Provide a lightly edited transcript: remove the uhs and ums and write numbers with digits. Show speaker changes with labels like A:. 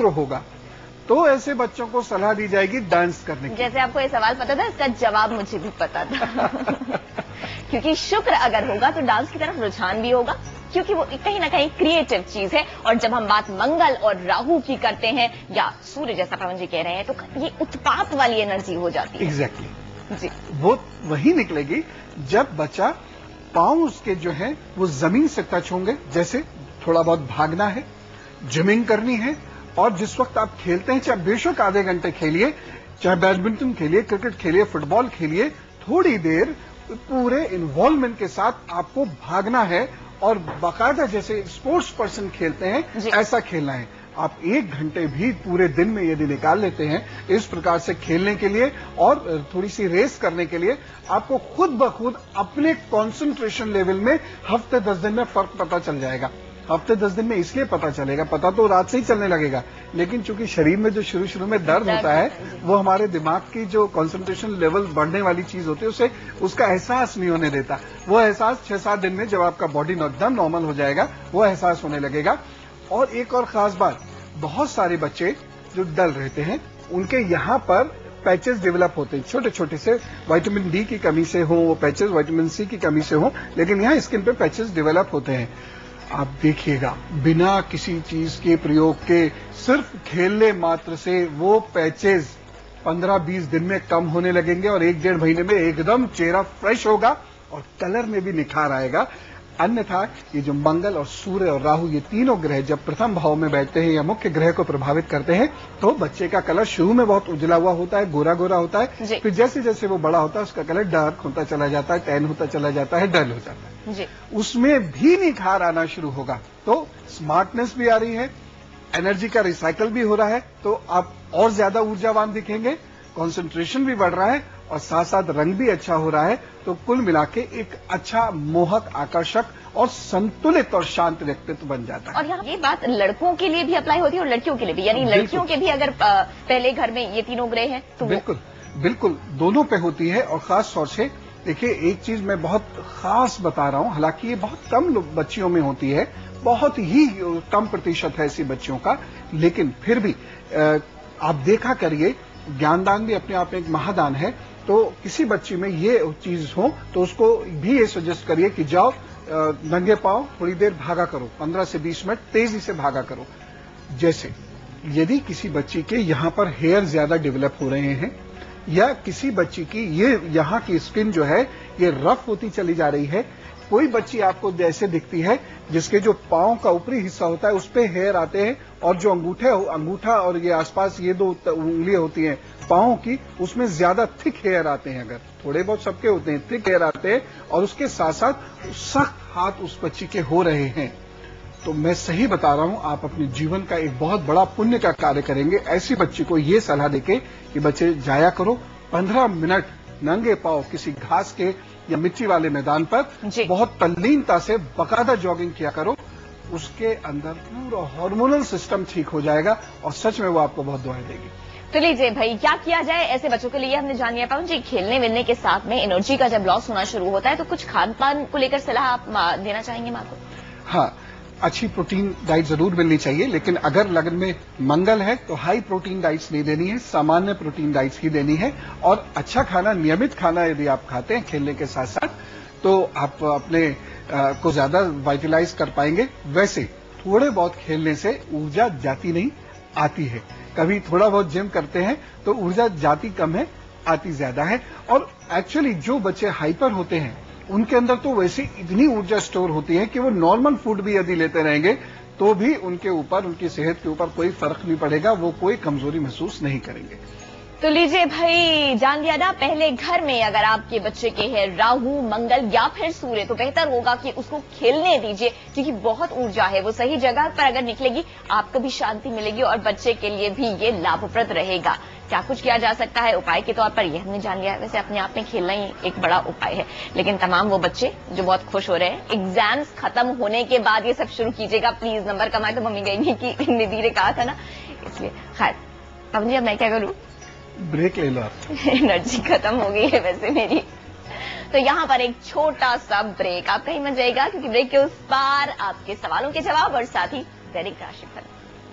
A: होगा तो ऐसे बच्चों को सलाह दी जाएगी डांस करने की।
B: जैसे आपको ये सवाल पता था, इसका जवाब मुझे भी पता था। क्योंकि शुक्र अगर होगा तो डांस की तरफ रुझान भी होगा, क्योंकि वो कहीं ना कहीं क्रिएटिव चीज है। और जब हम बात मंगल और राहु की करते हैं या सूर्य जैसा पवन जी कह रहे हैं, तो ये उत्पात वाली एनर्जी हो जाती है।
A: एग्जैक्टली
B: जी,
A: वो वही निकलेगी जब बच्चा पांव उसके जो है वो जमीन से टच होंगे। जैसे थोड़ा बहुत भागना है, जिमिंग करनी है, और जिस वक्त आप खेलते हैं, चाहे बेशक आधे घंटे खेलिए, चाहे बैडमिंटन खेलिए, क्रिकेट खेलिए, फुटबॉल खेलिए, थोड़ी देर पूरे इन्वॉल्वमेंट के साथ आपको भागना है और बाकायदा जैसे स्पोर्ट्स पर्सन खेलते हैं ऐसा खेलना है। आप 1 घंटे भी पूरे दिन में यदि निकाल लेते हैं इस प्रकार से खेलने के लिए और थोड़ी सी रेस करने के लिए, आपको खुद ब खुद अपने कंसंट्रेशन लेवल में हफ्ते 10 दिन में फर्क पता चल जाएगा। हफ्ते 10 दिन में इसलिए पता चलेगा, पता तो रात से ही चलने लगेगा, लेकिन चूंकि शरीर में जो शुरू में दर्द होता है वो हमारे दिमाग की जो कंसंट्रेशन लेवल बढ़ने वाली चीज होती है उसे उसका एहसास नहीं होने देता। वो एहसास 6-7 दिन में जब आपका बॉडी एकदम नॉर्मल हो जाएगा वो एहसास होने लगेगा। और एक और खास बात, बहुत सारे बच्चे जो डल रहते हैं उनके यहाँ पर पैचेस डेवलप होते हैं, छोटे छोटे से, विटामिन डी की कमी से हो वो पैचेस, विटामिन सी की कमी से हो, लेकिन यहाँ स्किन पे पैचेस डेवलप होते हैं। आप देखिएगा बिना किसी चीज के प्रयोग के, सिर्फ खेलने मात्र से वो पैचेस 15-20 दिन में कम होने लगेंगे और 1-1.5 महीने में एकदम चेहरा फ्रेश होगा और कलर में भी निखार आएगा। अन्यथा ये जो मंगल और सूर्य और राहु, ये तीनों ग्रह जब प्रथम भाव में बैठते हैं या मुख्य ग्रह को प्रभावित करते हैं तो बच्चे का कलर शुरू में बहुत उजला हुआ होता है, गोरा गोरा होता है, फिर जैसे जैसे वो बड़ा होता है उसका कलर डार्क होता चला जाता है, टैन होता चला जाता है, डल हो जाता है। उसमें भी निखार आना शुरू होगा, तो स्मार्टनेस भी आ रही है, एनर्जी का रिसाइकल भी हो रहा है, तो आप और ज्यादा ऊर्जावान दिखेंगे, कॉन्सेंट्रेशन भी बढ़ रहा है और साथ साथ रंग भी अच्छा हो रहा है। तो कुल मिला के एक अच्छा, मोहक, आकर्षक और संतुलित और शांत व्यक्तित्व बन जाता है।
B: और यहाँ ये बात लड़कों के लिए भी अप्लाई होती है और लड़कियों के लिए भी, यानी लड़कियों के भी अगर पहले घर में ये तीनों ग्रह हैं तो
A: बिल्कुल दोनों पे होती है। और खास तौर से देखिए, एक चीज मैं बहुत खास बता रहा हूं, हालांकि ये बहुत कम बच्चियों में होती है, बहुत ही कम प्रतिशत है ऐसी बच्चियों का, लेकिन फिर भी आप देखा करिए, ज्ञानदान भी अपने आप में एक महादान है। तो किसी बच्ची में ये चीज हो तो उसको भी ये सजेस्ट करिए कि जाओ नंगे पांव थोड़ी देर भागा करो, 15 से 20 मिनट तेजी से भागा करो। जैसे यदि किसी बच्ची के यहाँ पर हेयर ज्यादा डेवलप हो रहे हैं या किसी बच्ची की ये यहाँ की स्किन जो है ये रफ होती चली जा रही है, कोई बच्ची आपको जैसे दिखती है जिसके जो पांव का ऊपरी हिस्सा होता है उस पे हेयर आते हैं और जो अंगूठा और ये आसपास ये 2 उंगलियां होती हैं पांव की, उसमें ज्यादा थिक हेयर आते हैं, अगर थोड़े बहुत सबके होते हैं, थिक हेयर आते हैं, और उसके साथ साथ सख्त हाथ उस बच्ची के हो रहे हैं, तो मैं सही बता रहा हूं, आप अपने जीवन का एक बहुत बड़ा पुण्य का कार्य करेंगे ऐसी बच्ची को ये सलाह देके कि बच्चे जाया करो 15 मिनट नंगे पांव किसी घास के या मिट्टी वाले मैदान पर, बहुत तल्लीनता से बाकायदा जॉगिंग किया करो, उसके अंदर पूरा हार्मोनल सिस्टम ठीक हो जाएगा और सच में वो आपको बहुत दुआएं देगी।
B: तो लीजिए भाई, क्या किया जाए ऐसे बच्चों के लिए हमने जान लिया। पवन जी, खेलने मिलने के साथ में एनर्जी का जब लॉस होना शुरू होता है तो कुछ खान पान को लेकर सलाह आप देना चाहेंगे मां को?
A: हाँ, अच्छी प्रोटीन डाइट जरूर मिलनी चाहिए, लेकिन अगर लगन में मंगल है तो हाई प्रोटीन डाइट्स नहीं देनी है, सामान्य प्रोटीन डाइट्स ही देनी है। और अच्छा खाना, नियमित खाना यदि आप खाते हैं खेलने के साथ साथ, तो आप अपने को ज्यादा वाइटलाइज कर पाएंगे। वैसे थोड़े बहुत खेलने से ऊर्जा जाती नहीं, आती है। कभी थोड़ा बहुत जिम करते हैं तो ऊर्जा जाती कम है, आती ज्यादा है। और एक्चुअली जो बच्चे हाइपर होते हैं उनके अंदर तो वैसे इतनी ऊर्जा स्टोर होती है कि वो नॉर्मल फूड भी यदि लेते रहेंगे तो भी उनके ऊपर, उनकी सेहत के ऊपर कोई फर्क नहीं पड़ेगा, वो कोई कमजोरी महसूस नहीं करेंगे।
B: तो लीजिए भाई, जान लिया ना, पहले घर में अगर आपके बच्चे के हैं राहु, मंगल या फिर सूर्य, तो बेहतर होगा कि उसको खेलने दीजिए, क्योंकि बहुत ऊर्जा है, वो सही जगह पर अगर निकलेगी आपको भी शांति मिलेगी और बच्चे के लिए भी ये लाभप्रद रहेगा। क्या कुछ किया जा सकता है उपाय के तौर पर, यह हमने जान लिया है। वैसे अपने आप में खेलना ही एक बड़ा उपाय है, लेकिन तमाम वो बच्चे जो बहुत खुश हो रहे हैं, एग्जाम्स खत्म होने के बाद ये सब शुरू कीजिएगा प्लीज। नंबर कमाए तो मम्मी कहेंगी कि निधि ने कहा था ना, इसलिए। खैर पवन जी, अब मैं क्या करूं?
A: ब्रेक ले लो।
B: एनर्जी खत्म हो गई है वैसे मेरी, तो यहाँ पर एक छोटा सा ब्रेक। आप कहीं मत जाइएगा, क्योंकि ब्रेक के उस पार आपके सवालों के जवाब और साथ ही दैनिक राशिफल।